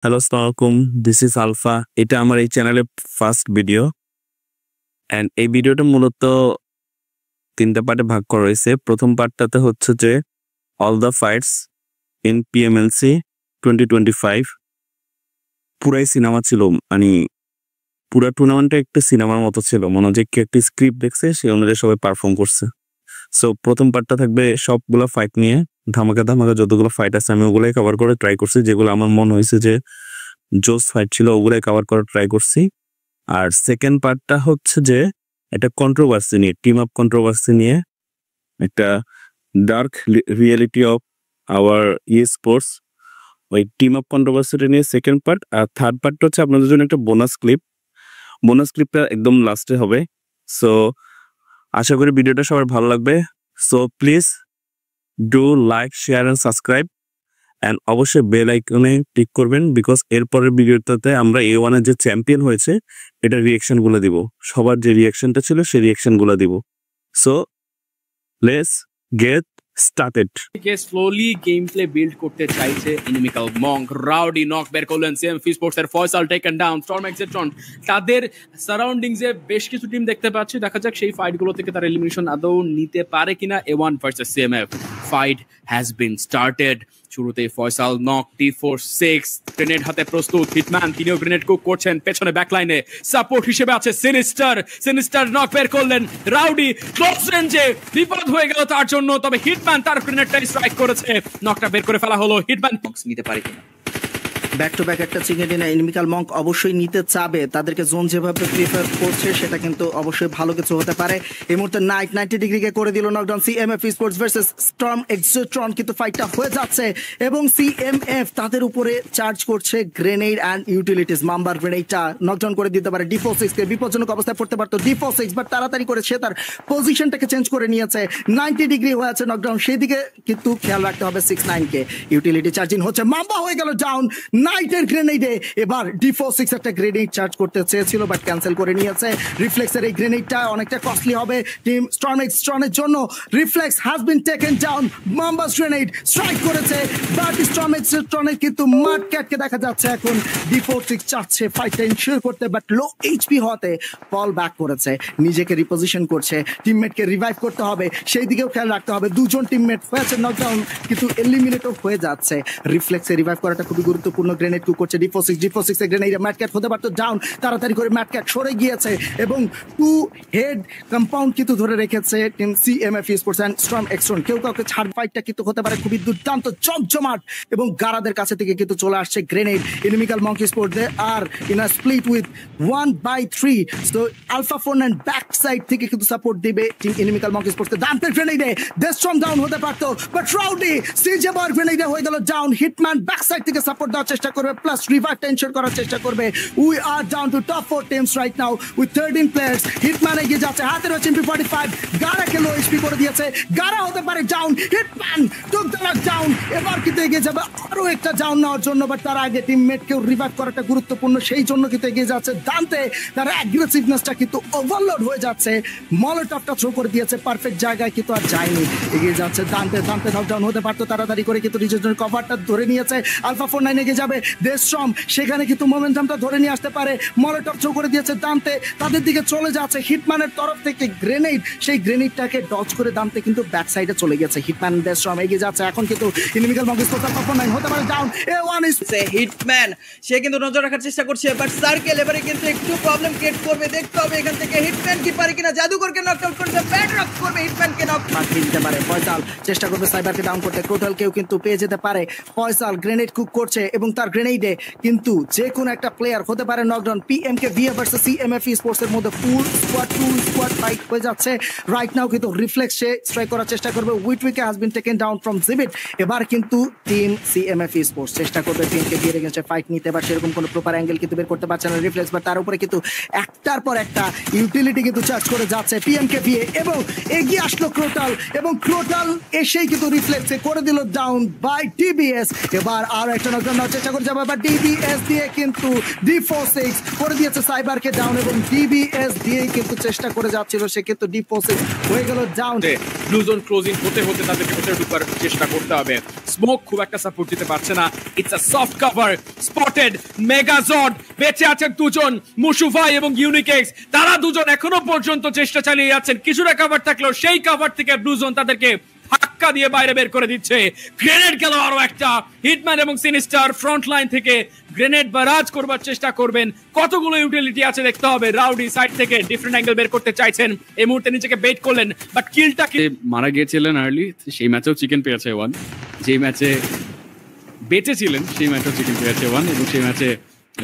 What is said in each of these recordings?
Hello, আসসালামু আলাইকুম। This is Alpha. এটা আমার এই চ্যানেলের ফার্স্ট ভিডিও। অ্যান্ড এই ভিডিওটা মূলত ৩টা পার্টে ভাগ করা হয়েছে। প্রথম পার্টটাতে হচ্ছে যে অল দ্য ফাইটস ইন পিএমএলসি 2025 পুরাই সিনেমা ছিল। মানে পুরা টুর্নামেন্টটা একটা সিনেমার মতো ছিল। মনে হয় যে কেউ একটা স্ক্রিপ্ট দেখছে, সেই অনুযায়ী সবাই পারফর্ম করছে। সো প্রথম পার্টটা থাকবে সবগুলো ফাইট নিয়ে, ধামাকা ধামাকা যতগুলো ফাইট আছে আমি ওগুলোই কভার করে ট্রাই করছি। যেগুলো আমার মনে হয়েছে যে জোস ফাইট ছিল ওগুলোই কভার করার ট্রাই করছি। আর সেকেন্ড পার্টটা হচ্ছে যে একটা কন্ট্রোভার্সি নিয়ে, টিম আপ কন্ট্রোভার্সি নিয়ে, একটা dark reality of our sports, ওই টিম আপ কন্ট্রোভার্সিটা নিয়ে সেকেন্ড পার্ট। আর থার্ড পার্টটা হচ্ছে আপনাদের জন্য একটা বোনাস ক্লিপটা একদম লাস্টে হবে। সো আশা করি ভিডিওটা সবার ভালো লাগবে। So please do like, share and subscribe, and অবশ্যই বেল আইকনে ক্লিক করবেন, বিকজ এরপরের ভিডিওটাতে আমরা A1 এর যে চ্যাম্পিয়ন হয়েছে এটা রিয়াকশনগুলো দিব। সবার যে রিয়াকশনটা ছিল সেই রিয়াকশনগুলো দিব। So let's get started. K slowly game play build করতে চাইছে ইনিমিক্যাল মঙ্ক। রাউডি নক বের করলেন সিএমএফ স্পোর্টস এর ফয়সাল টেকেন ডাউন। স্টর্ম এক্সেট্রন তাদের সারাউন্ডিংসে বেশ কিছু টিম দেখতে পাচ্ছি। দেখা যাক সেই ফাইটগুলো থেকে তার এলিমিনেশন আদৌ নিতে পারে কিনা। A1 versus CMF fight has been started. শুরুতেই ফয়সাল নক D46 গ্রেনেড হাতে প্রস্তুত। হিটম্যান তিনিও গ্রেনেড কুক করছেন। পেছনে ব্যাকলাইনে সাপোর্ট হিসেবে আছে সিনিস্টার নক বের করলেন। রাউডি ক্লোজ রেঞ্জে, বিপদ হয়ে গেল তার জন্য। তবে হিটম্যান তার গ্রেনেডটা স্ট্রাইক করেছে, নকটা বের করে ফেলা হলো। হিটম্যান বক্স নিতে পারে কিনা। ব্যাক টু ব্যাক একটা চিকেন ইনিমিক্যাল মঙ্ক অবশ্যই নিতে চাবে। তাদেরকে জোন যেভাবে প্রিফার করছে সেটা কিন্তু অবশ্যই ভালো কিছু হতে পারে। এই মুহূর্তে 90 ডিগ্রিকে করে দিল knockdown. CMF Sports versus Storm Xtron কিন্তু ফাইটটা হয়ে যাচ্ছে এবং সিএমএফ তাদের উপরে চার্জ করছে গ্রেনেড অ্যান্ড ইউটিলিটিস। মাম্বার গ্রেনেডটা নকডাউন করে দিতে পারে D46 কে। বিপজ্জনক অবস্থায় পড়তে পারতো D46, বাট তাড়াতাড়ি করে সে তার পজিশনটাকে চেঞ্জ করে নিয়েছে। 90 ডিগ্রি হয়ে আছে নকডাউন, সেই দিকে কিন্তু খেয়াল রাখতে হবে 69 কে। ইউটিলিটি চার্জিং হচ্ছে, মাম্বা হয়ে গেল ডাউন। নাইটের গ্রেনেডে এবার D46 একটা গ্রেনেড চার্জ করতে চেয়েছিল বাট ক্যান্সেল করে নিয়েছে। রিফ্লেক্সের এই গ্রেনেডটা অনেকটা কস্টলি হবে টিম স্টর্ম এক্সট্রনের জন্য। Reflex has been taken down. Mambas grenade strike করেছে বাট স্টর্ম এক্সট্রনের কিন্তু মাড ক্যাটকে দেখা যাচ্ছে এখন। D46 চাচ্ছে ফাইটটা ইনশিওর করতে, বাট লো এইচপি হতে ফল ব্যাক করেছে। নিজেকে রিপোজিশন করছে, টিমমেটকে রিভাইভ করতে হবে, সেই দিকেও খেয়াল রাখতে হবে। দুজন টিমমেট হয়েছে নকডাউন কিন্তু এলিমিনেটও হয়ে যাচ্ছে। রিফ্লেক্সে রিভাইভ করাটা খুবই গুরুত্বপূর্ণ। গ্রেনেড কুক করছে D46 এর গ্রেনেড। ম্যাটক্যাট হতে পারতো ডাউন, তাড়াতাড়ি করে ম্যাটক্যাট সরে গিয়েছে এবং 2 হেড কম্পাউন্ড কিন্তু ধরে রেখেছে team CMF Sports and Storm Xtron. কেউ কাউকে ছাড়। ফাইটটা কিন্তু হতে পারে খুবই দুর্দান্ত, জমজমাট এবং গারাদের কাছে থেকে কিন্তু চলে আসছে grenade Inimical Monkey Sports. They are in a split with 1/3। So Alpha 49 back side থেকে কিন্তু সাপোর্ট দিবে টিম ইনিমিক্যাল মঙ্কি স্পোর্টস। দান্তের গ্রেনেডে দেশম ডাউন হতে পারতো বাট রাউডি সিজে বার গ্রেনেডে হয়ে গেল ডাউন। হিটম্যান ব্যাক সাইড থেকে সাপোর্ট দেওয়ার চেষ্টা করবে, প্লাস রিভাইভ টেনশন করার চেষ্টা করবে। We are down to top 4 teams right now with 13 players. Hitman এগিয়ে যাচ্ছে, হাতে রয়েছে MP45। গারাকে লো এইচপি করে দিয়েছে, গারা হতে পারে down. Hitman took the down. এবার কিন্তু এগিয়ে যাবে আরো একটা ডাউন নেওয়ার জন্য, বাট তার আগে টিমমেটকেও রিভাইভ করাটা গুরুত্বপূর্ণ, সেই জন্য কিন্তু এগিয়ে যাচ্ছে দান্তে। তার অ্যাগ্রেসিভনেসটা কিন্তু ওভারলোড হয়ে যাচ্ছে। মলোটপটা থ্রো করে দিয়েছে পারফেক্ট জায়গায়, কিন্তু আর যায়নি। এগিয়ে যাচ্ছে দান্তে নকডাউন হতে পারতো, তাড়াতাড়ি করে কিন্তু নিজের জন্য কভারটা ধরে নিয়েছে। আলফা 49 এগিয়ে যাবে, দেশম সেখানে কিন্তু মোমেন্টামটা ধরে নিয়ে আসতে পারে। মলোটপ থ্রো করে দিয়েছে দান্তে, তাদের দিকে চলে যাচ্ছে। হিটম্যানের তরফ থেকে গ্রেনেড, সেই গ্রেনেডটাকে ডজ করে দান্তে কিন্তু ব্যাক সাইডে চলে গেছে। হিটম্যান দেশম এগিয়ে যাচ্ছে এখন কিন্তু ইনিমিক্যাল মঙ্কি স্পোর্টস আলফা 49 হতে পারে ডাউন। A1 ইজ হিটম্যান সে কিন্তু নজর রাখার চেষ্টা করছে, বাট সার্কেল এবারে কিন্তু একটু প্রবলেম ক্রিয়েট করবে। দেখতে হবে এখান থেকে হিটম্যান কি পারে কিনা। জাদুকরকে নক আউট করতে ব্যাড রক করবে, হিটম্যানকে নক মারতে দিতে পারে। ফয়সাল চেষ্টা করবে সাইবারকে ডাউন করতে, টোটালকেও কিন্তু পেয়ে যেতে পারে। ফয়সাল গ্রেনেড কুক করছে এবং তার গ্রেনেডে কিন্তু যে কোনো একটা প্লেয়ার হতে পারে knockdown. PMK VF versus CMF sports এর মধ্যে full squad to squad fight হয়ে যাচ্ছে রাইট নাও। কিন্তু রিফ্লেক্স সে স্ট্রাইক করার চেষ্টা করবে। Witwicke has been taken down from GBit. এবার কিন্তু টিম CMF স্পোর্টস চেষ্টা করবে PMK VF এর কাছে ফাইট নিতে, বা সেরকম কোনো প্রপার অ্যাঙ্গেল কিন্তু বের করতে পারছে না রিফ্লেক্স। বা তার উপরে কিন্তু একটার পর একটা ইউটিলিটি কিন্তু চার্জ করে যাচ্ছে PMK VF এবং এগিয়ে আসলো ক্রোটাল, এবং ক্রোটাল এসেই কিন্তু রিফ্লেক্সে করে দিল ডাউন বাই TBS। এবার আর একটা নকডাউন নেওয়ার চেষ্টা চেষ্টা করে যাবে, বাট ডিবিএস দিয়ে কিন্তু D46 করে দিয়েছে সাইবারকে ডাউন, এবং ডিবিএস দিয়েই কিন্তু চেষ্টা করে যাচ্ছিল সে, কিন্তু D46 হয়ে গেল ডাউন। ব্লু জোন ক্লোজিং হতে হতে তাদেরকে ভেতরে ঢুকবার চেষ্টা করতে হবে। স্মোক খুব একটা সাপোর্ট দিতে পারছে না, it's a soft cover. Spotted মেগাজড, বেঁচে আছেন দুজন, মুশুভাই এবং ইউনিকেক্স, তারা দুজন এখনো পর্যন্ত চেষ্টা চালিয়ে যাচ্ছেন। কিছুটা কভার থাকলেও সেই কভার থেকে ব্লু জোন তাদেরকে ধাক্কা দিয়ে বাইরে বের করে দিচ্ছে। গ্রেনেড গেল আরো একটা, হিটম্যান এবং সিনিস্টার ফ্রন্ট লাইন থেকে গ্রেনেড বারাজ করবার চেষ্টা করবেন। কতগুলো ইউটিলিটি আছে দেখতে হবে। রাউডি সাইড থেকে ডিফারেন্ট অ্যাঙ্গেল বের করতে চাইছেন, এই মুহূর্তে নিজেকে বেট করলেন, বাট কিলটাকে মারা গিয়েছিলেন আর্লি, সেই ম্যাচেও চিকেন পেয়েছে ওয়ান। যে ম্যাচে বেঁচেছিলেন সেই ম্যাচেও চিকেন পেয়েছে ওয়ান, এবং সেই ম্যাচে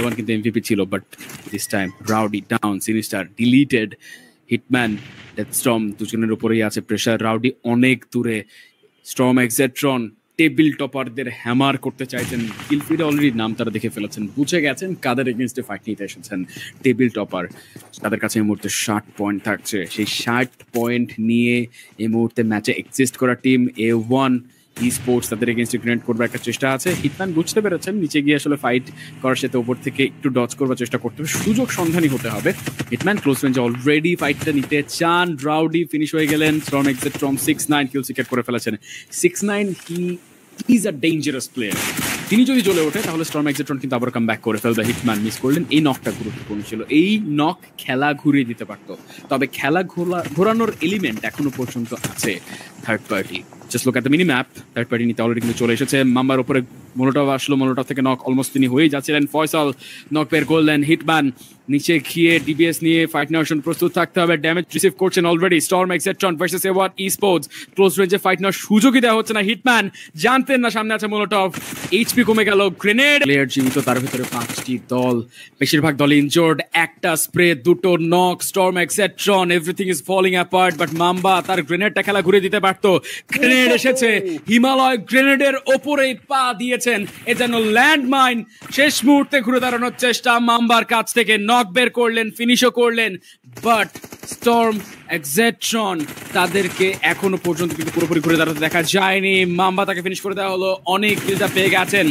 ওয়ান কিন্তু এমভিপি ছিল। But this time Rowdy down, Sinister deleted, Hitman Deathstorm দুজনের উপরেই আছে প্রেশার। রাউডি অনেক দূরে, স্টর্ম এক্সেট্রন টেবিল টপারদের হ্যামার করতে চাইছেন। কিলফিডে অলরেডি নাম তারা দেখে ফেলেছেন, বুঝে গেছেন কাদের এগেনস্টে ফাইট নিতে এসেছেন। টেবিল টপার, তাদের কাছে এই মুহূর্তে 60 পয়েন্ট থাকছে। সেই 60 পয়েন্ট নিয়ে এই মুহূর্তে ম্যাচে এক্সিস্ট করা টিম A1 স্পোর্টস তাদের এগেনস্টে গ্রেনেড করবার একটা চেষ্টা আছে। হিটম্যান বুঝতে পেরেছেন নিচে গিয়ে আসলে ফাইট করার সাথে ওপর থেকে একটু ডজ করবার চেষ্টা করতে হবে, সুযোগ সন্ধানী হতে হবে। হিটম্যান ক্লোজ রেঞ্জে অলরেডি ফাইটটা নিতে চান। রাউডি ফিনিশ হয়ে গেলেন, স্টর্ম এক্সেট্রন 6-9 কিল সিকেট করে ফেলেছেন। 6-9 he is a dangerous player, তিনি যদি জ্বলে ওঠে তাহলে স্টর্ম এক্সেট্রন কিন্তু আবার কাম ব্যাক করে ফেলবে। হিটম্যান মিস করলেন, এই নকটা গুরুত্বপূর্ণ ছিল, এই নক খেলা ঘুরিয়ে দিতে পারতো। তবে খেলা ঘোরানোর এলিমেন্ট এখনো পর্যন্ত আছে third party. Just look at the mini map, third party নিতে অলরেডি কিন্তু চলে এসেছে। মাম্বার উপরে মোলোটভ আসলো, মোলোটভ থেকে নক অলমোস্ট তিনি হয়েই যাচ্ছিলেন। ফয়সাল নক বের করলেন। হিটম্যান নিচে গিয়ে ডিবিএস নিয়ে ফাইট নেওয়ার জন্য প্রস্তুত থাকতে হবে। ড্যামেজ রিসিভ করছেন already Storm Xtron versus A1 Sports. Close রেঞ্জে ফাইট নেওয়ার সুযোগই দেওয়া হচ্ছে না। হিটম্যান জানতেন না সামনে আছে মোলোটভ, এইচপি কমে গেল। গ্রেনেড প্লেয়ার জীবিত, তার ভিতরে 5টি দল, বেশিরভাগ দল ইনজোর্ড। একটা স্প্রে, দুটো knock, Storm Xtron, everything is falling apart. But Mamba তার গ্রেনেডটা খেলা ঘুরে দিতে পারতো। গ্রেনেড এসেছে, হিমালয় গ্রেনেডের ওপরেই পা দিয়েছেন, এ যেন ল্যান্ডমাইন। শেষ মুহূর্তে ঘুরে দাঁড়ানোর চেষ্টা মাম্বার কাছ থেকে, নক বের করলেন, ফিনিশও করলেন। বাট স্টর্ম এক্সেট্রন তাদেরকে এখনো পর্যন্ত কিন্তু পুরোপুরি ঘুরে দাঁড়াতে দেখা যায়নি। মাম্বা তাকে ফিনিশ করে দেওয়া হলো, অনেক কিলটা পেয়ে গেছেন।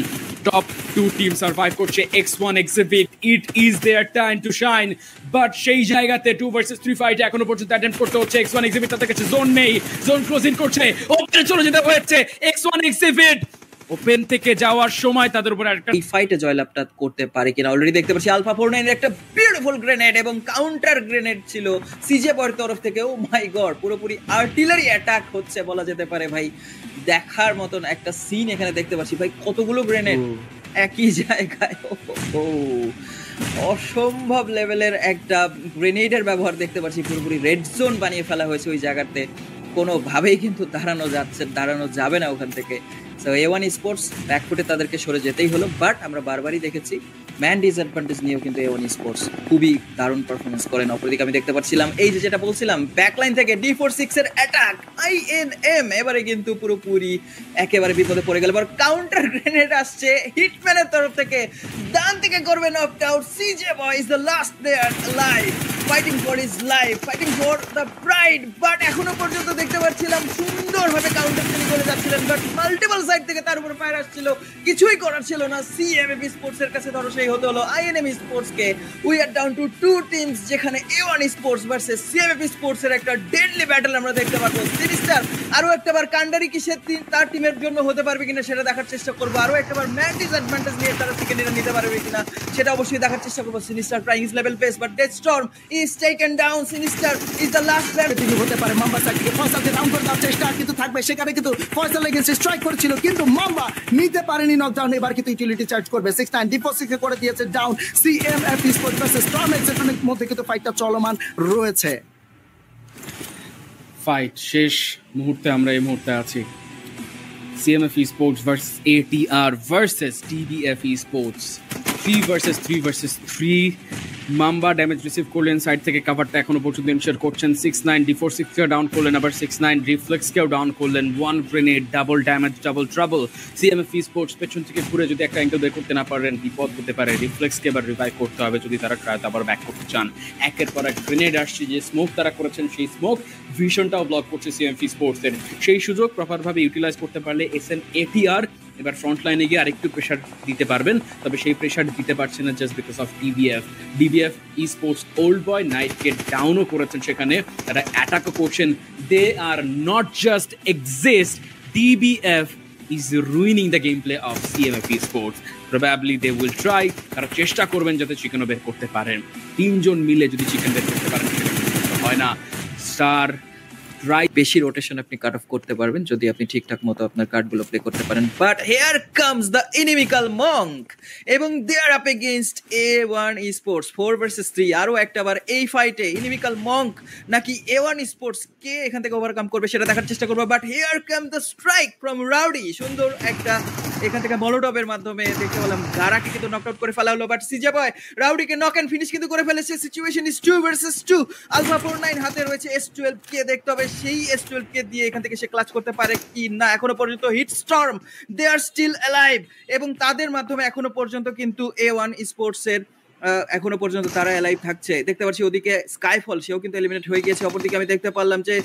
টপ 2 টিম সার্ভাইভ করছে। X1 exhibit, it is there time to shine. But সেই জায়গাতে 2 ভার্সেস 3 ফাইট এখনো পর্যন্ত অ্যাটেম্প্ট করতে হচ্ছে। X1 এক্সিবিট তাদের কাছে জোন নেই, জোন ক্লোজিং করছে, ওপেনে চলে যেতে হয়েছে। X1 এক্সিবিট ওপেন থেকে যাওয়ার সময় তাদের উপর একটা এই ফাইটে জয়লাভটা করতে পারে কিনা অলরেডি দেখতে পাচ্ছি। আলফা 49 এর একটা বিউটিফুল গ্রেনেড এবং কাউন্টার গ্রেনেড ছিল সিজে বয়ের তরফ থেকে। ও মাই গড, পুরোপুরি আর্টিলারি অ্যাটাক হচ্ছে বলা যেতে পারে ভাই। দেখার মতন একটা সিন এখানে দেখতে পাচ্ছি ভাই, কতগুলো গ্রেনেড একই জায়গায়। ও অসম্ভব লেভেলের একটা গ্রেনেডের ব্যবহার দেখতে পাচ্ছি। পুরোপুরি রেড জোন বানিয়ে ফেলা হয়েছে ওই জায়গাতে, কোনোভাবেই কিন্তু দাঁড়ানো যাবে না ওখান থেকে। সো A1 স্পোর্টস ব্যাকফুটে তাদেরকে সরে যেতেই হলো। বাট আমরা বারবারই দেখেছি ম্যান ডিসঅ্যাডভান্টেজ নিয়েও কিন্তু A1 স্পোর্টস খুবই দারুণ পারফরমেন্স করেন। অপরদিকে আমি দেখতে পাচ্ছিলাম এই যেটা বলছিলাম, ব্যাকলাইন থেকে D46 এর অ্যাটাক, INM এবারে কিন্তু পুরোপুরি একেবারে বিপদে পড়ে গেল। এবার কাউন্টার গ্রেনেড আসছে হিটম্যানের তরফ থেকে, ডান থেকে করবে নকড আউট। সিজে boy is the last player live, fighting for his life, fighting for the pride. But এখনো পর্যন্ত দেখতে পাচ্ছিলাম সুন্দরভাবে কাউন্টার তিনি করে যাচ্ছিলেন, বাট মাল্টিপল সাইড থেকে তার উপর ফায়ার আসছিল, কিছুই করার ছিল না। CMF স্পোর্টস এর কাছে ধরো সেই হতে হলো INM sports K. We are down two 2 teams, যেখানে A1 sports versus CMF sports এর একটা ডেডলি ব্যাটল আমরা দেখতে পাবো। সিনিস্টার আরো একটাবার কান্ডারি কি সে তার টিমের জন্য হতে পারবে কিনা সেটা দেখার চেষ্টা করবো। আরো একটাবার ম্যান ডিসঅ্যাডভান্টেজ নিয়ে তারা সেকেন্ডে নিতে পারবে কিনা সেটা অবশ্যই দেখার চেষ্টা করবো। Sinister trying his level best, but Deathstorm is taken down. Sinister is the last player. তিনি হতে পারে মাম্বা সাইড থেকে ফয়সালকে ডাউন করে দেওয়ার চেষ্টা কিন্তু থাকবে সেখানে, কিন্তু ফয়সাল এগেইনস্ট স্ট্রাইক করেছিল কিন্তু মাম্বা নিতে পারেনি নকডাউন। এবার কিন্তু ইউটিলিটি চার্জ করবে। 6-9 D46 করে দিয়েছে down. CMF Sports versus Storm এক্সেট্রনের মধ্যে কিন্তু ফাইটটা চলমান রয়েছে। ফাইট শেষ মুহূর্তে আমরা এই মুহূর্তে আছি। CMF Sports versus ATR versus TBF sports. 3 versus 3 versus 3। Mamba damage receive করলেন, সাইড থেকে কাভারটা এখনো পর্যন্ত ইনশিওর করছেন। 6-9 D46 কে ডাউন করলেন, আবার 6-9 রিফ্লেক্স কেও ডাউন করলেন। 1 grenade, double damage, double trouble. CMF sports পেছন থেকে ঘুরে যদি একটা অ্যাঙ্গেল বের করতে না পারেন বিপদ হতে পারে। রিফ্লেক্স কে এবার রিভাইভ করতে হবে যদি তারা ট্রায়াতে আবার ব্যাক করতে চান। একের পর এক গ্রেনেড আসছে, যে স্মোক তারা করেছেন সেই স্মোক ভিশনটাও ব্লক করছে CMF স্পোর্টস এর। সেই সুযোগ প্রপারভাবে ইউটিলাইজ করতে পারলে ATR এবার ফ্রন্ট লাইনে গিয়ে আরেকটু প্রেশার দিতে পারবেন, তবে সেই প্রেশার দিতে পারছে না just because of DBF esports Old Boy নাইটকে ডাউনও করেছেন, সেখানে তারা অ্যাটাকও করছেন। They are not just exist, DBF is ruining the gameplay of CMF Esports. Probably they will try, তারা চেষ্টা করবেন যাতে চিকেনও বের করতে পারেন। 3 জন মিলে যদি চিকেন বের করতে পারেন সেটা হয় না। স্টার রাইট বেশি রোটেশন আপনি কাট অফ করতে পারবেন যদি আপনি ঠিকঠাক মতো আপনার কার্ডগুলো প্লে করতে পারেন। But hair comes the ইনিমিক্যাল Monk এবং দে আর up against A1 Esports 4 vs 3। আরও একটাবার এই ফাইটে ইনিমিক্যাল মঙ্ক নাকি A1 Esports কে এখান থেকে ওভারকাম করবে সেটা দেখার চেষ্টা করবো। But here come the strike from Rowdy, সুন্দর একটা এখান থেকে মলোটবের মাধ্যমে দেখতে পেলাম গারাকে কিন্তু নক আউট করে ফেলা হলো। বাট সিজে বয় রাউডিকে নক অ্যান্ড ফিনিশ কিন্তু করে ফেলেছে। Situation is 2 vs 2। আলফা 49 হাতে রয়েছে S12 কে, দেখতে হবে সেই S12 কে দিয়ে এখান থেকে সে ক্লাচ করতে পারে কি না। এখনো পর্যন্ত হিট স্টর্ম দে আর স্টিল অ্যালাইভ এবং তাদের মাধ্যমে এখনো পর্যন্ত কিন্তু A1 Esports এর এখনো পর্যন্ত তারা অ্যালাইভ থাকছে। দেখতে পাচ্ছি ওদিকে স্কাইফল সেও কিন্তু এলিমিনেট হয়ে গিয়েছে। অপরদিকে আমি দেখতে পারলাম যে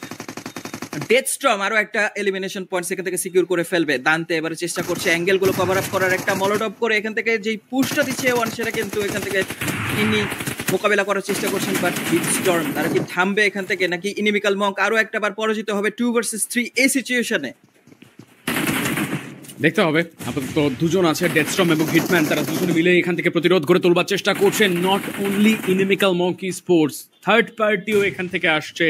ডেথস্টর্ম আরো একটা এলিমিনেশন পয়েন্ট সেখান থেকে সিকিউর করে ফেলবে। দান্তে এবারে চেষ্টা করছে অ্যাঙ্গেলগুলো কভার আপ করার, একটা মলোটপ করে এখান থেকে যেই পুশটা দিচ্ছে A1 সেটা কিন্তু এখান থেকে তিনি মোকাবেলা করার চেষ্টা করছেন। বাট হিটস্টর্ম তারা কি থামবে এখান থেকে নাকি ইনিমিক্যাল মঙ্ক আরো একটা বার পরাজিত হবে 2 vs 3 এই সিচুয়েশনে? দেখতে হবে। আপাতত দুজন আছে, ডেথস্টর্ম এবং হিটম্যান, তারা দুজনে মিলে এখান থেকে প্রতিরোধ করে তোলবার চেষ্টা করছেন। Not only Inimical Monkey Sports, third পার্টিও এখান থেকে আসছে।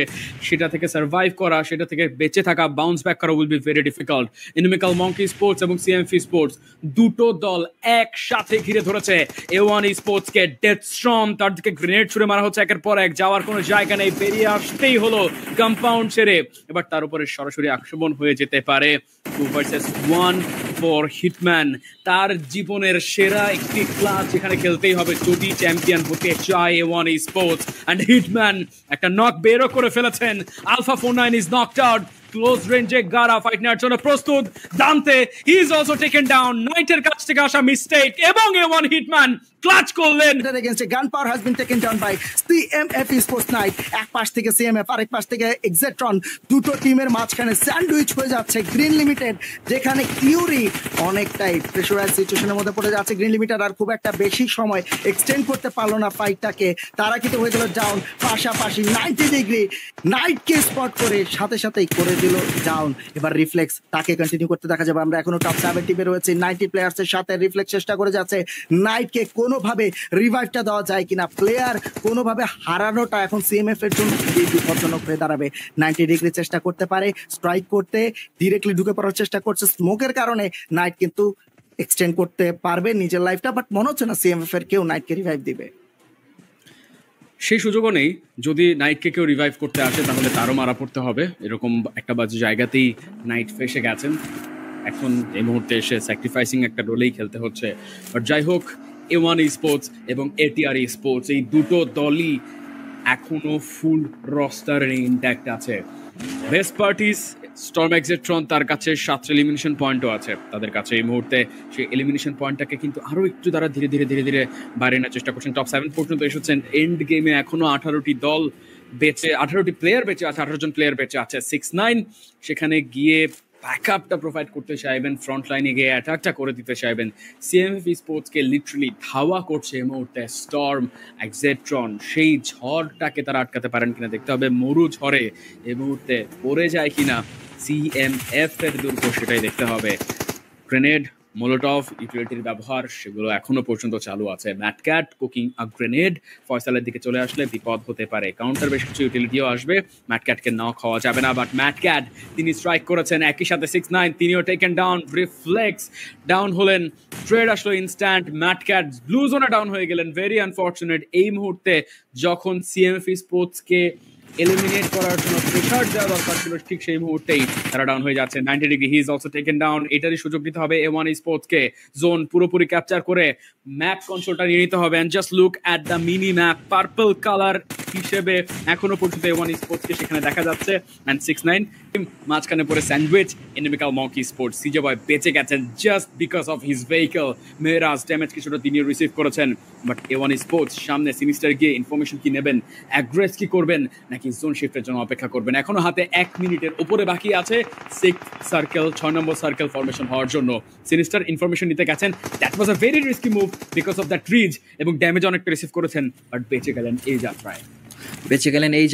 সেটা থেকে সার্ভাইভ করা, সেটা থেকে বেঁচে থাকা, বাউন্স ব্যাক করা will be very difficult. ইনিমিক্যাল Monkey sports এবং CMF স্পোর্টস দুটো দল একসাথে ঘিরে ধরেছে A1 Esports কে। ডেথস্টর্ম তার দিকে গ্রেনেড ছুড়ে মারা হচ্ছে একের পর এক, যাওয়ার কোনো জায়গা নেই, বেরিয়ে আসতেই হলো কম্পাউন্ড ছেড়ে। এবার তার উপরে সরাসরি আক্রমণ হয়ে যেতে পারে। 2 vs 1 ফর হিটম্যান, তার জীবনের সেরা একটি ক্লাস এখানে খেলতেই হবে যদি চ্যাম্পিয়ন হতে চায় A1 Esports। অ্যান্ড হিটম্যান একটা নক বেরও করে ফেলেছেন। Alpha 49 is knocked out. Close রেঞ্জে গারা ফাইট নেওয়ার জন্য প্রস্তুত। Dante he is also taken down. নাইটের কাছ থেকে আসা মিস্টেক এবং A1 হিটম্যান ক্লাচ করলেন। against a gunpowder has been taken down by CMF Esports Knight। এক পাশ থেকে CMF, আরেক পাশ থেকে এক্সেট্রন, দুটো টিমের মাঝখানে স্যান্ডউইচ হয়ে যাচ্ছে গ্রিন লিমিটেড, যেখানে কিউরি অনেকটাই প্রেশারাইজ সিচুয়েশনের মধ্যে পড়ে যাচ্ছে। গ্রিন লিমিটেড আর খুব একটা বেশি সময় এক্সটেন্ড করতে পারলো না ফাইটটাকে, তারা কিন্তু হয়ে গেল ডাউন। পাশাপাশি 90 ডিগ্রি নাইটকে স্পট করে সাথে সাথেই করে দিল ডাউন। এবার রিফ্লেক্স তাকে কন্টিনিউ করতে দেখা যাবে। আমরা এখনো টপ 7 টিমে রয়েছে, 90 প্লেয়ার্সের সাথে রিফ্লেক্স চেষ্টা করে যাচ্ছে নাইটকে কোনোভাবে রিভাইভটা দেওয়া যায় কিনা, প্লেয়ার কোনোভাবে হারানোটা এখন CMF এর জন্য খুবই বিপজ্জনক হয়ে দাঁড়াবে। 90 ডিগ্রি চেষ্টা করতে পারে স্ট্রাইক করতে, ডিরেক্টলি ঢুকে পড়ার চেষ্টা করছে। স্মোকের কারণে নাইট কিন্তু এক্সটেন্ড করতে পারবে নিজের লাইফটা, বাট মনে হচ্ছে না CMF এর কেউ নাইটকে রিভাইভ দিবে। সেই সুযোগও নেই। যদি নাইটকে কেউ রিভাইভ করতে আসে তাহলে তারও মারা পড়তে হবে। এরকম একটা বাজে জায়গাতেই নাইট ফেসে গেছেন। এখন এই মুহূর্তে এসে স্যাক্রিফাইসিং একটা রোলেই খেলতে হচ্ছে। বাট যাই হোক, A1 Esports এবং ATR Esports এই দুটো দলই এখনো ফুল রস্টারে ইনট্যাক্ট আছে। বেস্ট পার্টিস স্টর্ম এক্সেট্রন, তার কাছে 7 এলিমিনেশন পয়েন্টও আছে তাদের কাছে এই মুহূর্তে। সেই এলিমিনেশন পয়েন্টটাকে কিন্তু আরও একটু তারা ধীরে ধীরে বাইরে নেওয়ার চেষ্টা করছেন। টপ 7 পর্যন্ত এসেছেন। এন্ড গেমে এখনো 18টি দল বেঁচে, 18টি প্লেয়ার বেঁচে আছে, 18 জন প্লেয়ার বেঁচে আছে। 6-9 সেখানে গিয়ে ব্যাকআপটা প্রোভাইড করতে চাইবেন, ফ্রন্ট লাইনে গিয়ে অ্যাটাকটা করে দিতে চাইবেন। CMF স্পোর্টসকে লিটারালি ধাওয়া করছে এই মুহূর্তে স্টর্ম এক্সেট্রন। সেই ঝড়টাকে তারা আটকাতে পারেন কিনা দেখতে হবে। মরু ঝড়ে এই মুহূর্তে পড়ে যায় কিনা CMF এর দুর্গ, সেটাই দেখতে হবে। গ্রেনেড, মোলোটভ, ইউটিলিটির ব্যবহার সেগুলো এখনো পর্যন্ত চালু আছে। ম্যাটক্যাট কুকিং আ গ্রেনেড, ফয়সালের দিকে চলে আসলে বিপদ হতে পারে। কাউন্টার বেশ কিছু ইউটিলিটিও আসবে, ম্যাটক্যাটকে নক হওয়া যাবে না। বাট ম্যাটক্যাট তিনি স্ট্রাইক করেছেন, একই সাথে 6-9 তিনিও টেকেন ডাউন। রিফ্লেক্স ডাউন হলেন, ট্রেড আসলো ইনস্ট্যান্ট। ম্যাটক্যাট ব্লু জোনে ডাউন হয়ে গেলেন। Very unfortunate. এই মুহূর্তে যখন CMF স্পোর্টসকে এলিমিনেট করার জন্য প্রেশার দেওয়া দরকার ছিল, ঠিক সেই মুহূর্তেই তারা ডাউন হয়ে যাচ্ছে। 90 degree he is also taken down. এটারই সুযোগ দিতে হবে A1 Esports-কে। জোন পুরোপুরি ক্যাপচার করে ম্যাপ কন্ট্রোলটা নিয়ে নিতে হবে। And just look at the mini map, purple colour হিসেবে এখনো পর্যন্ত A1 স্পোর্টসকে সেখানে দেখা যাচ্ছে। অ্যান্ড 6-9 মাঝখানে পড়ে স্যান্ডউইচ ইনিমিক্যাল মঙ্ক স্পোর্টস। সিজে বয় বেঁচে গেছেন just because of his vehicle. Meraj damage কিছুটা তিনি রিসিভ করেছেন, বাট A1 স্পোর্টস সামনে সিনিস্টার গিয়ে ইনফরমেশন কি নেবেন, অ্যাগ্রেস কি করবেন নাকি জোন শিফটের জন্য অপেক্ষা করবেন। এখনো হাতে 1 মিনিটের উপরে বাকি আছে 6 নম্বর সার্কেল ফরমেশন হওয়ার জন্য। সিনিস্টার ইনফরমেশন নিতে গেছেন, that was a very risky move because of that ridge, এবং ড্যামেজ অনেকটা রিসিভ করেছেন, বাট বেঁচে গেলেন এই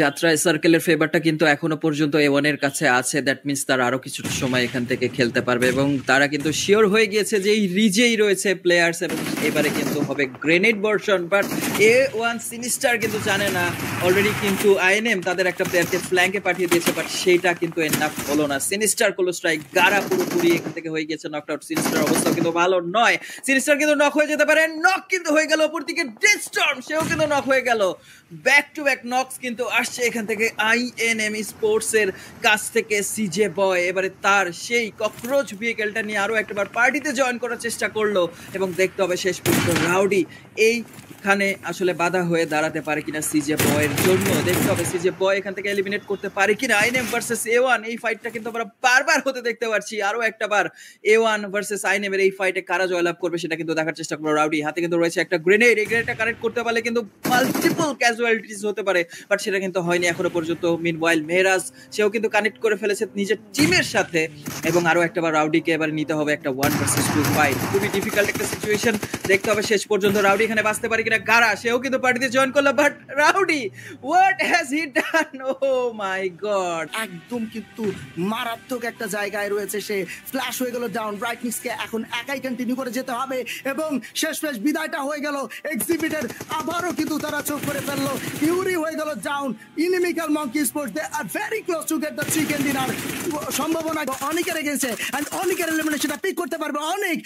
যাত্রায়। সার্কেলের ফেভারটা কিন্তু এখনো পর্যন্ত A1 এর কাছে আছে। দ্যাট মিন্স তারা আরো কিছুটা সময় এখান থেকে খেলতে পারবে এবং তারা কিন্তু শিওর হয়ে গিয়েছে যে এই রিজেই রয়েছে প্লেয়ার্স এবং এবারে কিন্তু হবে grenade version. But A1 sinister কিন্তু জানে না, অলরেডি কিন্তু INM তাদের একটা প্লেয়ারকে ফ্ল্যাঙ্কে পাঠিয়ে দিয়েছে, বাট সেইটা কিন্তু এনাফ হলো না। সিনিস্টার কোলো স্ট্রাইক গাড়া পুরোপুরি এখান থেকে হয়ে গেছে নকড আউট। সিনিস্টার অবস্থা কিন্তু ভালো নয়, সিনিস্টার কিন্তু নক হয়ে যেতে পারে। নক কিন্তু হয়ে গেল, অপর দিকে ডেথস্টর্ম সেও কিন্তু নক হয়ে গেল। ব্যাক টু ব্যাক নকস কিন্তু আসছে এখান থেকে INM স্পোর্টস এর কাছ থেকে। সিজে বয় এবারে তার সেই ককরোচ ভেহিকেলটা নিয়ে আরো একবার পার্টিতে জয়েন করার চেষ্টা করলো এবং দেখতে হবে শেষ পর্যন্ত রাউডি এইখানে আসলে বাধা হয়ে দাঁড়াতে পারে কিনা সিজে বয়ের জন্য। দেখতে হবে সিজে বয় এখান থেকে এলিমিনেট করতে পারে কিনা। INM ভার্সেস A1 এই ফাইটটা কিন্তু আমরা বারবার হতে দেখতে পাচ্ছি। আরো একটা বার A1 ভার্সেস INM এর এই ফাইটে কারা জয়লাভ করবে সেটা কিন্তু দেখার চেষ্টা করবো। রাউডি হাতে কিন্তু রয়েছে একটা গ্রেনেড, এই গ্রেনেডটা কানেক্ট করতে পারলে কিন্তু মাল্টিপল ক্যাজুয়ালিটিস হতে পারে, বাট সেটা কিন্তু হয়নি এখনো পর্যন্ত। মিনওয়াইল মেহরাজ সেও কিন্তু কানেক্ট করে ফেলেছে নিজের টিমের সাথে এবং আরো একটা বার রাউডিকে এবার নিতে হবে একটা 1 ভার্সেস 2 ফাইট। খুবই ডিফিকাল্ট একটা সিচুয়েশন। দেখতে হবে শেষ পর্যন্ত রাউডি এখানে বাঁচতে পারে কিনা। গারা সেও কিন্তু পার্টিতে জয়েন করলো, but Rowdy what has he done? Oh my god, একদম কিন্তু মারাত্মক একটা জায়গায় রয়েছে সে। ফ্ল্যাশ হয়ে গেল ডাউন, ব্রাইটনেসকে এখন একাই কন্টিনিউ করে যেতে হবে এবং শেষমেশ বিদায়টা হয়ে গেল এক্সিবিটের। আবারও কিন্তু তারা চোখ করে ফেললো, ইউরি হয়ে গেল down. Inimical Monkey Sports they are very close to get the chicken dinner. সম্ভাবনা অনেকের এগেন্সে অ্যান্ড অনেকের এলিমিনেশনটা পিক করতে পারবে। অনেক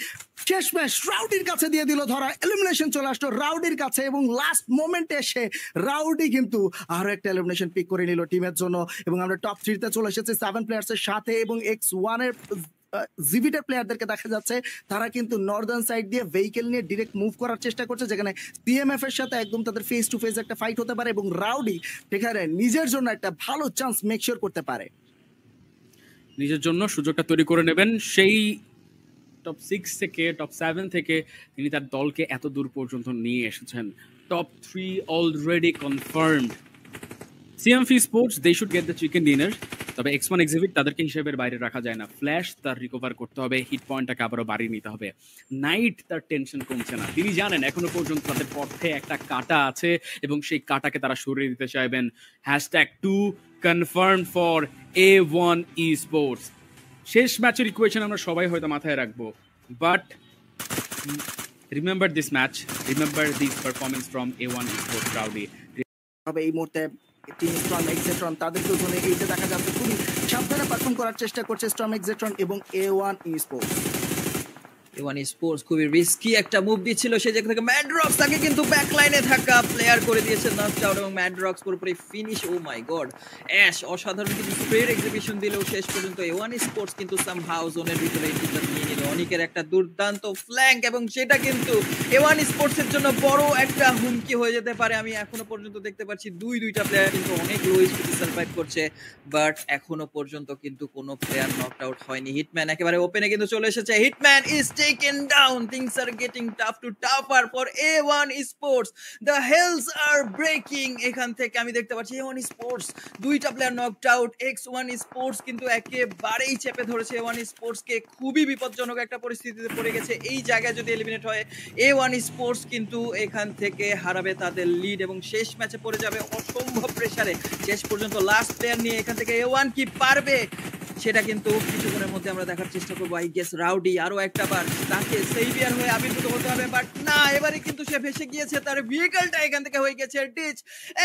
শেষমেশ রাউডির কাছে দিয়ে দিল ধরা, এলিমিনেশন চলে আসলো রাউডির কাছে এবং লাস্ট মোমেন্টে এসে রাউডি কিন্তু আরো একটা এলিমিনেশন পিক করে নিল টিমের জন্য। এবং আমরা টপ 3 তে চলে এসেছি 7 প্লেয়ার্সের সাথে এবং X1 এর জিভিটের প্লেয়ারদেরকে দেখা যাচ্ছে তারা কিন্তু নর্দার্ন সাইড দিয়ে ভেহিকেল নিয়ে ডিরেক্ট মুভ করার চেষ্টা করছে, যেখানে CMF এর সাথে একদম তাদের ফেস টু ফেস একটা ফাইট হতে পারে এবং রাউডি সেখানে নিজের জন্য একটা ভালো চান্স মেক শিওর করতে পারে, নিজের জন্য সুযোগটা তৈরি করে নেবেন। সেই টপ 6 থেকে টপ 7 থেকে তিনি তার দলকে এত দূর পর্যন্ত নিয়ে এসেছেন। Top 3 already confirmed. CMF sports they should get the chicken dinner, তবে X1 এক্সিবিট তাদেরকে হিসেবের বাইরে রাখা যায় না। ফ্ল্যাশ তার রিকভার করতে হবে, হিট পয়েন্টটাকে আবারও বাড়িয়ে নিতে হবে। নাইট তার টেনশন কমছে না, তিনি জানেন এখনো পর্যন্ত তাদের পথে একটা কাঁটা আছে এবং সেই কাঁটাকে তারা সরিয়ে দিতে চাইবেন। #2 কনফার্ম ফর A1 eSports। শেষ ম্যাচের ইকুয়েশন আমরা সবাই হয়তো মাথায় রাখবো, but remember this match, remember this performance from A1 eSports rowdy. তবে এই মুহূর্তে টিম স্ট্রম এক্সেট্রন তাদেরকেও জন্য এইটা দেখা যাচ্ছে খুবই সাবধানে পারফর্ম করার চেষ্টা করছে স্ট্রম এক্সেট্রন এবং A1 eSports। A1 স্পোর্টস খুবই রিস্কি একটা মুভ দিচ্ছিল, সেই জায়গা থেকে ম্যাডরক্স তাকে কিন্তু ব্যাক লাইনে থাকা প্লেয়ার করে দিয়েছে নকড আউট এবং ম্যাডরক্স পুরোপুরি finish. O my god, ash অসাধারণ কিন্তু স্প্রের এক্সিবিশন দিলেও শেষ পর্যন্ত A1 স্পোর্টস কিন্তু সামহাউ জোনের ভিতরে কিন্তু নিয়ে নিল। অনেকের একটা দুর্দান্ত ফ্ল্যাঙ্ক এবং সেটা কিন্তু A1 স্পোর্টস এর জন্য বড় একটা হুমকি হয়ে যেতে পারে। আমি এখনো পর্যন্ত দেখতে পাচ্ছি দুইটা প্লেয়ার কিন্তু অনেক লো স্পিডে সার্ভাইভ করছে, বাট এখনো পর্যন্ত কিন্তু কোনো প্লেয়ার নকড আউট হয়নি। হিটম্যান একেবারে ওপেনে কিন্তু চলে এসেছে। Hitman is taken down. Things are getting tougher for A1 eSports. The hells are breaking. এখান থেকে আমি দেখতে পাচ্ছি A1 eSports দুইটা player knocked out. X1 eSports কিন্তু একেবারেই চেপে ধরেছে A1 eSports কে, খুবই বিপজ্জনক একটা পরিস্থিতিতে পড়ে গেছে। এই জায়গায় যদি এলিমিনেট হয় A1 eSports কিন্তু এখান থেকে হারাবে তাদের লিড এবং শেষ ম্যাচে পড়ে যাবে অসম্ভব প্রেসারে। শেষ পর্যন্ত লাস্ট প্লেয়ার নিয়ে এখান থেকে A1 কি পারবে সেটা কিন্তু কিছুক্ষণের মধ্যে আমরা দেখার চেষ্টা করবো। আই গেস রাউডি আরো একটা বার তাকে সেভিয়ার হয়ে আবির্ভূত হতে হবে, বাট না, এবারে কিন্তু সে ভেসে গিয়েছে, তার ভেহিকলটা এখান থেকে হয়ে গেছে ditch.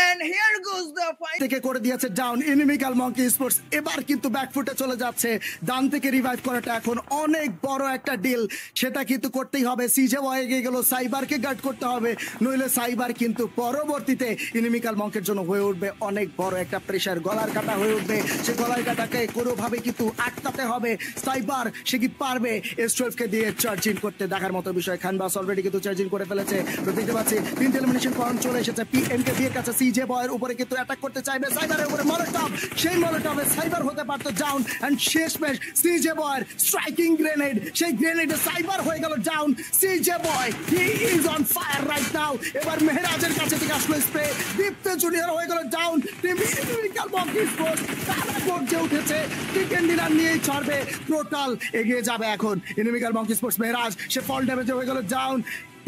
And here goes the fight থেকে করে দিয়েছে ডাউন ইনিমিক্যাল মঙ্কি স্পোর্টস। এবার কিন্তু ব্যাকফুটে চলে যাচ্ছে, ডান থেকে রিভাইভ করাটা এখন অনেক বড় একটা ডিল, সেটা কিন্তু করতেই হবে। সিজে হয়ে গেল, সাইবারকে গার্ড করতে হবে, নইলে সাইবার কিন্তু পরবর্তীতে ইনিমিক্যাল মঙ্কের জন্য হয়ে উঠবে অনেক বড় একটা প্রেসার, গলার কাটা হয়ে উঠবে। সে গলার কাটাকে কোনোভাবে কিন্তু আটকাতে হবে সাইবার। সে কি পারবে S12 কে দিয়ে চার্জিং করতে? দেখার মতো বিষয়। খানবাস অলরেডি কিন্তু চার্জিং করে ফেলেছে। তো দেখতে পাচ্ছি তিনটে এলিমিনেশন পয়েন্ট চলে এসেছে PMK এর কাছে। সিজে বয়ের উপরে কিন্তু অ্যাটাক করতে চাইবে সাইবারের উপরে মলোটভ। সেই মলোটভে সাইবার হতে পারতো ডাউন, এন্ড শেষমেশ সিজে বয়ের স্ট্রাইকিং গ্রেনেড, সেই গ্রেনেডে সাইবার হয়ে গেল down. CJ boy he is on fire right now. এবার মেহরাজের কাছে থেকে আসলো স্প্রে, দীপ্ত জুনিয়র হয়ে গেল ডাউন। টিম ইনমিকাল মক স্পোর্টস তারা গর্জে উঠেছে, চিকেন ডিনার নিয়েই ছাড়বে, টোটাল এগিয়ে যাবে এখন ইনমিকাল মক স্পোর্টস। মেহরাজ সে ফল ড্যামেজে হয়ে গেল ডাউন।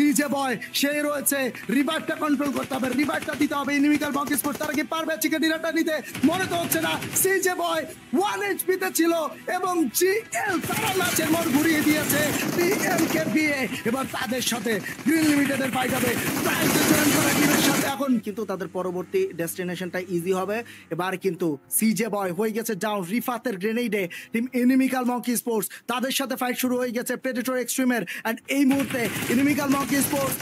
সিজে বয় সেই রয়েছে, রিভাইভটা কন্ট্রোল করতে হবে, রিভাইভটা দিতে হবে ইনমিকাল মক স্পোর্টস। তারা কি পারবে চিকেন ডিনারটা নিতে? মনে তো হচ্ছে না। সিজে বয় 1 HP তে ছিল এবং GL তারা ম্যাচের মোড় ঘুরিয়ে দিয়েছে। PMK এবার তাদের সাথে গ্রিন লিমিটেডের ফাইট হবে টিমের সাথে এখন, কিন্তু তাদের পরবর্তী ডেস্টিনেশনটা ইজি হবে। এবার কিন্তু সিজে বয় হয়ে গেছে ডাউন রিফাতের গ্রেনেডে। টিম ইনমিকাল মক স্পোর্টস তাদের সাথে ফাইট শুরু হয়ে গেছে প্রেডেটর এক্সট্রিমের, এন্ড এই মুহূর্তে ইনমিকাল মক স্পোর্টস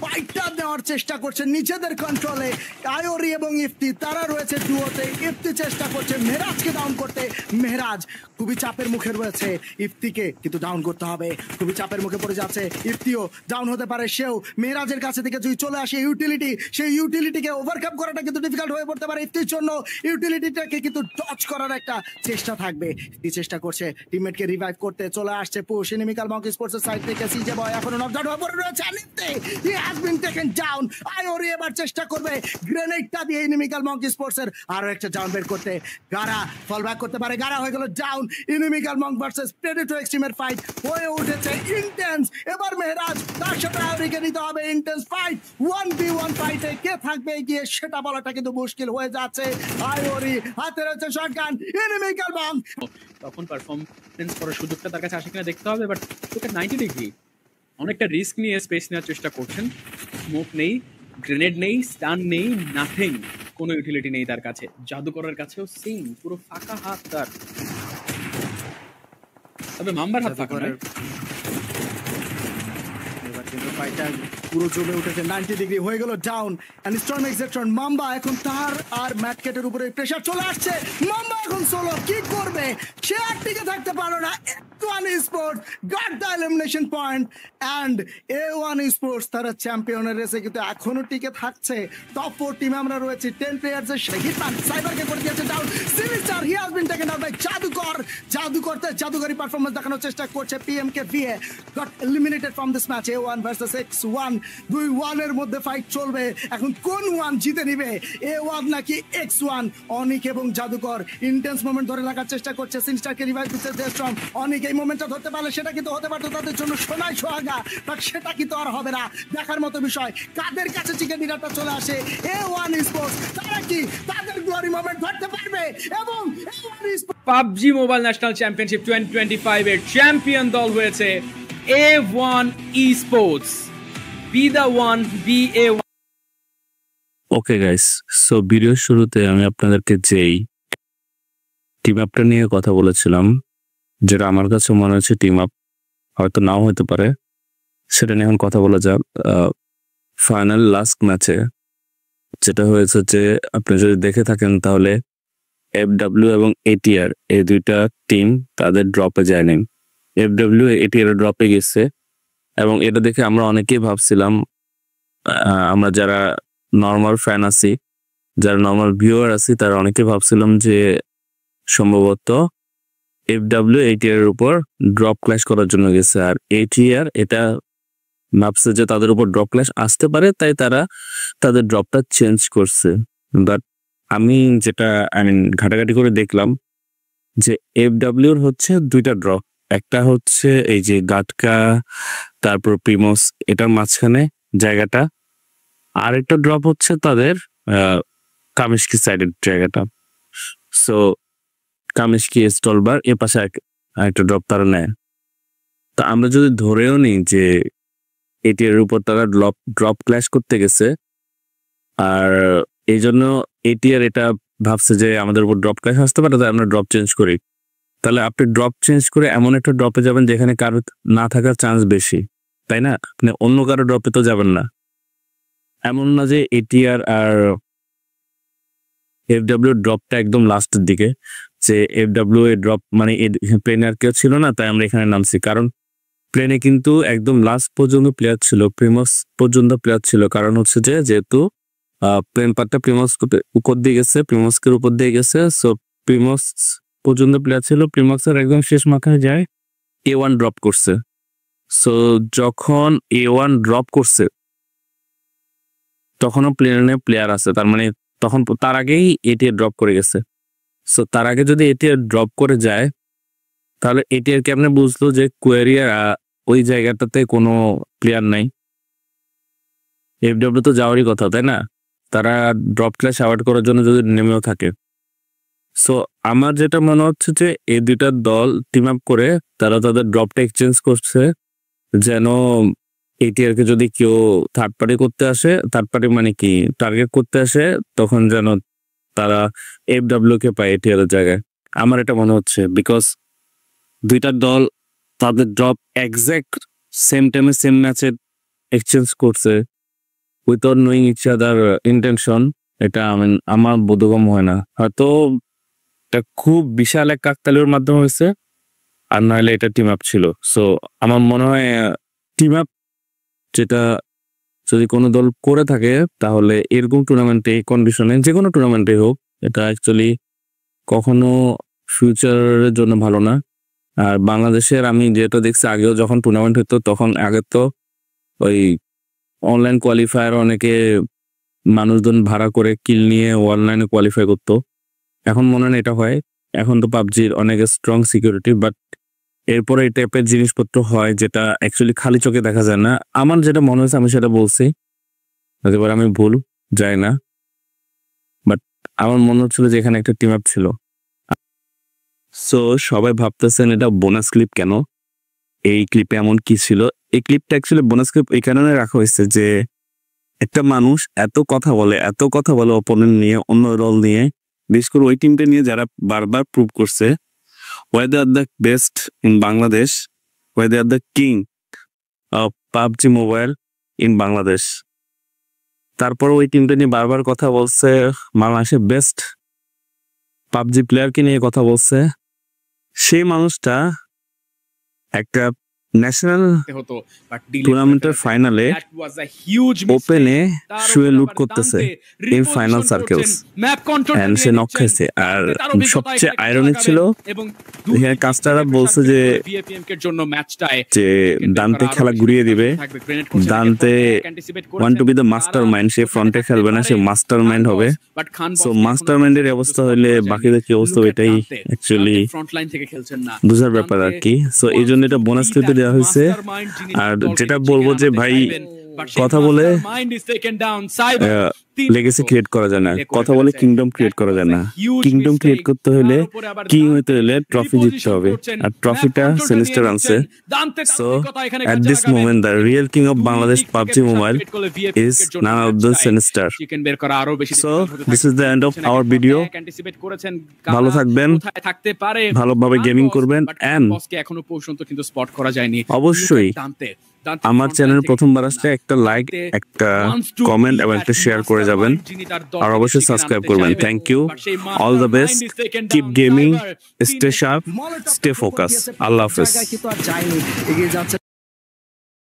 ফাইটটা নেওয়ার চেষ্টা করছে নিজেদের কন্ট্রোলে। আয়োরি এবং ইফতি তারা রয়েছে ডুয়োতে। ইফতি চেষ্টা করছে মেহরাজকে ডাউন করতে, মেহরাজ খুবই চাপের মুখে রয়েছে। ইফতিকে কিন্তু ডাউন করতে হবে, খুবই চাপের মুখে পড়ে যাচ্ছে। ইফতিও ডাউন হতে পারে, সেও মেহরাজের কাছে থেকে যদি চলে আসে ইউটিলিটি, সেই ইউটিলিটিকে ওভারকাম করাটা কিন্তু ডিফিকাল্ট হয়ে পড়তে পারে ইফতির জন্য। ইউটিলিটিটাকে কিন্তু টচ করার একটা চেষ্টা থাকবে। ইফতি চেষ্টা করছে টিমমেটকে রিভাইভ করতে, চলে আসছে পুশ ইনমিকাল মক স্পোর্টসের সাইড থেকে। সিজে বয় এখনো নকডাউন হয়ে পড়ে রয়েছে। Ifti has been taken down. আয়োরি এবার চেষ্টা করবে গ্রেনেডটা দিয়ে ইনমিকাল মক স্পোর্টসের আরো একটা ডাউন বের করতে। গারা ফল ব্যাক করতে পারে, গারা হয়ে গেল down. Inimical Mock versus Predator এক্সট্রিমের ফাইট হয়ে উঠেছে ইন্টেন্স। এবার মেহরাজ তার সাথে আয়োরিকে নিতে হবে। ইন্টেন্স ফাইট, 1v1 ফাইটে কে থাকবে গিয়ে সেটা বলাটা কিন্তু মুশকিল হয়ে যাচ্ছে। আয়োরি হাতে রয়েছে শটগান, ইনমিকাল মক তখন পারফরমেন্স করার সুযোগটা তার কাছে আসে কিনা দেখতে হবে। বাট তোকে 90 ডিগ্রি অনেকটা রিস্ক নিয়ে স্পেস নেওয়ার চেষ্টা করছেন। স্মোক নেই, গ্রেনেড নেই, স্টান নেই, নাথিং, কোনো ইউটিলিটি নেই তার কাছে। জাদুকরের কাছেও সেম, পুরো ফাঁকা হাত তার। তবে মাম্বার হাত ফাঁকা নয়। এবার কিন্তু ফাইটটা পুরো জমে উঠেছে। 90 ডিগ্রি হয়ে গেল ডাউন, এন্ড স্টর্ম এক্সেট্রন মাম্বা এখন তার আর ম্যাটকেটের উপরে প্রেসার চলে আসছে। মাম্বা এখন সোলো কি করবে? সে আর টিকে থাকতে পারলো না। A1 Esports got the elimination point, and A1 Esports তারা চ্যাম্পিয়নের রেসে কিন্তু এখনো টিকে থাকছে। টপ 4 টিমে আমরা রয়েছি। 10 প্লেয়ার্স এর হিটম্যান সাইবারকে করে দিয়েছে down. Sinister he has been taken out by জাদুকর। জাদুকরি পারফরম্যান্স দেখানোর চেষ্টা করছে PMK got eliminated from this match. A1 versus X1, 2-1 এর মধ্যে ফাইট চলবে। এখন কোন ওয়ান জিতে নিবে, A1 নাকি X1? অনিক এবং জাদুকর ইন্টেন্স মোমেন্ট ধরে রাখার চেষ্টা করছে। সিনিস্টারকে রিভাইভ দিচ্ছে দেশম। অনিক এই মোমেন্টটা ধরতে পারলে সেটা কিন্তু হতে পারতো তাদের জন্য সোনায় সোহাগা, বাট সেটা কিন্তু আর হবে না। দেখার মতো বিষয় কাদের কাছে চিকেন ডিনারটা চলে আসে। A1 Esports তারা কি তাদের গ্লোরি মোমেন্ট ধরতে পারবে? এবং A1 Esports PUBG mobile national championship 2025 এর চ্যাম্পিয়ন দল হয়েছে A1 Esports. Be the one, be A1. Okay guys, so ভিডিওর শুরুতে আমি আপনাদেরকে যেই টিম আপটা নিয়ে কথা বলেছিলাম, যেটা আমার কাছে মনে হচ্ছে টিম আপ হয়তো নাও হতে পারে, সেটা নিয়ে এখন কথা বলা যাক। ফাইনাল লাস্ট ম্যাচে যেটা হয়েছে যে আপনি যদি দেখে থাকেন তাহলে FW এবং ATR এই দুইটা টিম তাদের ড্রপে যায়নি। FW ATR এর ড্রপে গেছে এবং এটা দেখে আমরা অনেকেই ভাবছিলাম, আমরা যারা নর্মাল ফ্যান আছি, যারা নর্মাল ভিউয়ার আছি, তারা অনেকে ভাবছিলাম যে সম্ভবত FW ATR এর উপর ড্রপ ক্ল্যাশ করার জন্য গেছে, আর ATR এটা ভাবছে যে তাদের উপর ড্রপ ক্ল্যাশ আসতে পারে, তাই তারা তাদের ড্রপটা চেঞ্জ করছে। বাট আমি যেটা ঘাটাঘাটি করে দেখলাম যে FW এর হচ্ছে দুইটা ড্রপ, একটা হচ্ছে এই যে গাটকা তারপর প্রিমোস এটার মাঝখানে জায়গাটা, আর একটা ড্রপ হচ্ছে তাদের কামিশকি সাইডের জায়গাটা। সো কামিশকি স্টলবার এ পাশে একটা ড্রপ তারা নেয়। তা আমরা যদি ধরেও নিই যে এটির উপর তারা ড্রপ ক্ল্যাশ করতে গেছে, আর এই জন্য এটিআর এটা ভাবছে যে আমাদের উপর ড্রপ ক্ল্যাশ আসতে পারে, তাই আমরা ড্রপ চেঞ্জ করি। তাহলে আপনি ড্রপ চেঞ্জ করে এমন একটা ড্রপে যাবেন যেখানে কারো না থাকার চান্স বেশি, তাই না? আপনি অন্য কারো ড্রপে তো যাবেন না। এমন না যে এটিআর আর FW ড্রপটা একদম লাস্টের দিকে, যে FW এ ড্রপ মানে প্লেনে আর কেউ ছিল না, তাই আমরা এখানে নামছি। কারণ প্লেনে কিন্তু একদম লাস্ট পর্যন্ত প্লেয়ার ছিল, প্রিমস পর্যন্ত প্লেয়ার ছিল। কারণ হচ্ছে যে যেহেতু প্লেন পার্টটা প্রিমস উপর দিয়ে গেছে, প্রিমসকের উপর দিয়ে গেছে, সো প্রিমস পর্যন্ত প্লেয়ার ছিল। প্রিমসের একদম শেষ মাথায় যায় A1 ড্রপ করছে। সো যখন A1 ড্রপ করছে তখনও প্লেনে প্লেয়ার আছে, তার মানে তখন তার আগেই ATR ড্রপ করে গেছে। সো তার আগে যদি ATR ড্রপ করে যায় তাহলে ATR কেমনে বুঝলো যে কোয়েরিয়ার ওই জায়গাটাতে কোনো প্লেয়ার নাই? FW তো যাওয়ারই কথা, তাই না? তারা ড্রপ ক্লাস অ্যাভয়েড করার জন্য যদি নেমেও থাকে। সো আমার যেটা মনে হচ্ছে যে এই দুইটা দল টিম আপ করে তারা তাদের ড্রপটা এক্সচেঞ্জ করছে, যেন ATR কে যদি কেউ থার্ড পার্টি করতে আসে, থার্ড পার্টি মানে কি টার্গেট করতে আসে, তখন যেন তারা FW কে পায় ATR এর জায়গায়। আমার এটা মনে হচ্ছে, বিকজ দুইটা দল তাদের ড্রপ এক্সাক্ট সেম টাইমে সেম ম্যাচে এক্সচেঞ্জ করছে without knowing each other intention. এটা আমার বোধগম্য হয় না। হয়তো এটা খুব বিশাল এক কাকতালীয়র মাধ্যমে হয়েছে, আর নাহলে এটা টিম আপ ছিল। সো আমার মনে হয় টিম আপ যেটা যদি কোনো দল করে থাকে তাহলে এরকম টুর্নামেন্টে এই কন্ডিশনে, যে কোনো টুর্নামেন্টে হোক, এটা অ্যাকচুয়ালি কখনো ফিউচারের জন্য ভালো না। আর বাংলাদেশের আমি যেটা দেখছি আগেও যখন টুর্নামেন্ট হতো তখন আগে তো ওই অনলাইন কোয়ালিফায়ার অনেকে মানুষজন ভাড়া করে কিল নিয়ে অনলাইনে কোয়ালিফাই করতো। এখন মনে হয় এটা হয়, এখন তো পাবজির অনেক স্ট্রং সিকিউরিটি, বাট এরপরে এই টাইপের জিনিসপত্র হয় যেটা অ্যাকচুয়ালি খালি চোখে দেখা যায় না। আমার যেটা মনে হয়েছে আমি সেটা বলছি, এবার আমি ভুল যাই না, বাট আমার মনে হচ্ছিল যে এখানে একটা টিম আপ ছিল। সো সবাই ভাবতেছেন এটা বোনাস ক্লিপ কেন, এই ক্লিপে এমন কি ছিল? এই ক্লিপটা অ্যাকচুয়ালি বোনাস ক্লিপ এই কারণে রাখা হয়েছে যে একটা মানুষ এত কথা বলে অপোনেন্ট নিয়ে, অন্য দল নিয়ে, বিশেষ করে ওই টিমটা নিয়ে যারা বারবার প্রুভ করছে why they are the best in Bangladesh, why they are the king of PUBG Mobile in Bangladesh। তারপর ওই টিমটা নিয়ে বারবার কথা বলছে, বাংলাদেশের বেস্ট পাবজি প্লেয়ারকে নিয়ে কথা বলছে। সেই মানুষটা একটা ন্যাশনাল টুর্নামেন্টের ফাইনালে ওপেনে শুয়ে লুট করতেছে ইন ফাইনাল সার্কেলস, এন্ড সে নক খাইছে। আর সবচেয়ে আইরনিক ছিল এখানে কাস্টাররা বলছে যে দান্তে খেলা ঘুরিয়ে দিবে, Dante want to be the master mind, সে ফ্রন্টে খেলবে না, সে মাস্টার মাইন্ড হবে। সো মাস্টার মাইন্ডের অবস্থা হইলে বাকিদের কি অবস্থা, এটাই অ্যাকচুয়ালি বুঝার ব্যাপার আর কি। সো এই জন্য এটা বোনাস ক্লিপে দেওয়া হয়েছে। আর যেটা বলবো যে ভাই, কথা বলে লেগেসি ক্রিয়েট করা যায় না, কথা বলে কিংডম ক্রিয়েট করা যায় না। কিংডম ক্রিয়েট করতে হলে, কিং হইতে হলে ট্রফি জিততে হবে, আর ট্রফিটা সিনিস্টার আনছে। So at this moment the real king of Bangladesh PUBG mobile is none other than sinister. So this is the end of our video. ভালো থাকবেন, ভালোভাবে গেমিং করবেন, এন্ড এখনো পর্যন্ত কিন্তু স্পট করা যায়নি। অবশ্যই আমার চ্যানেল প্রথমবার আসলে একটা লাইক, একটা কমেন্ট এবং একটা শেয়ার করে যাবেন, আর অবশ্যই সাবস্ক্রাইব করবেন। Thank you, all the best, keep gaming, stay sharp, stay focus. আল্লাহ হাফেজ।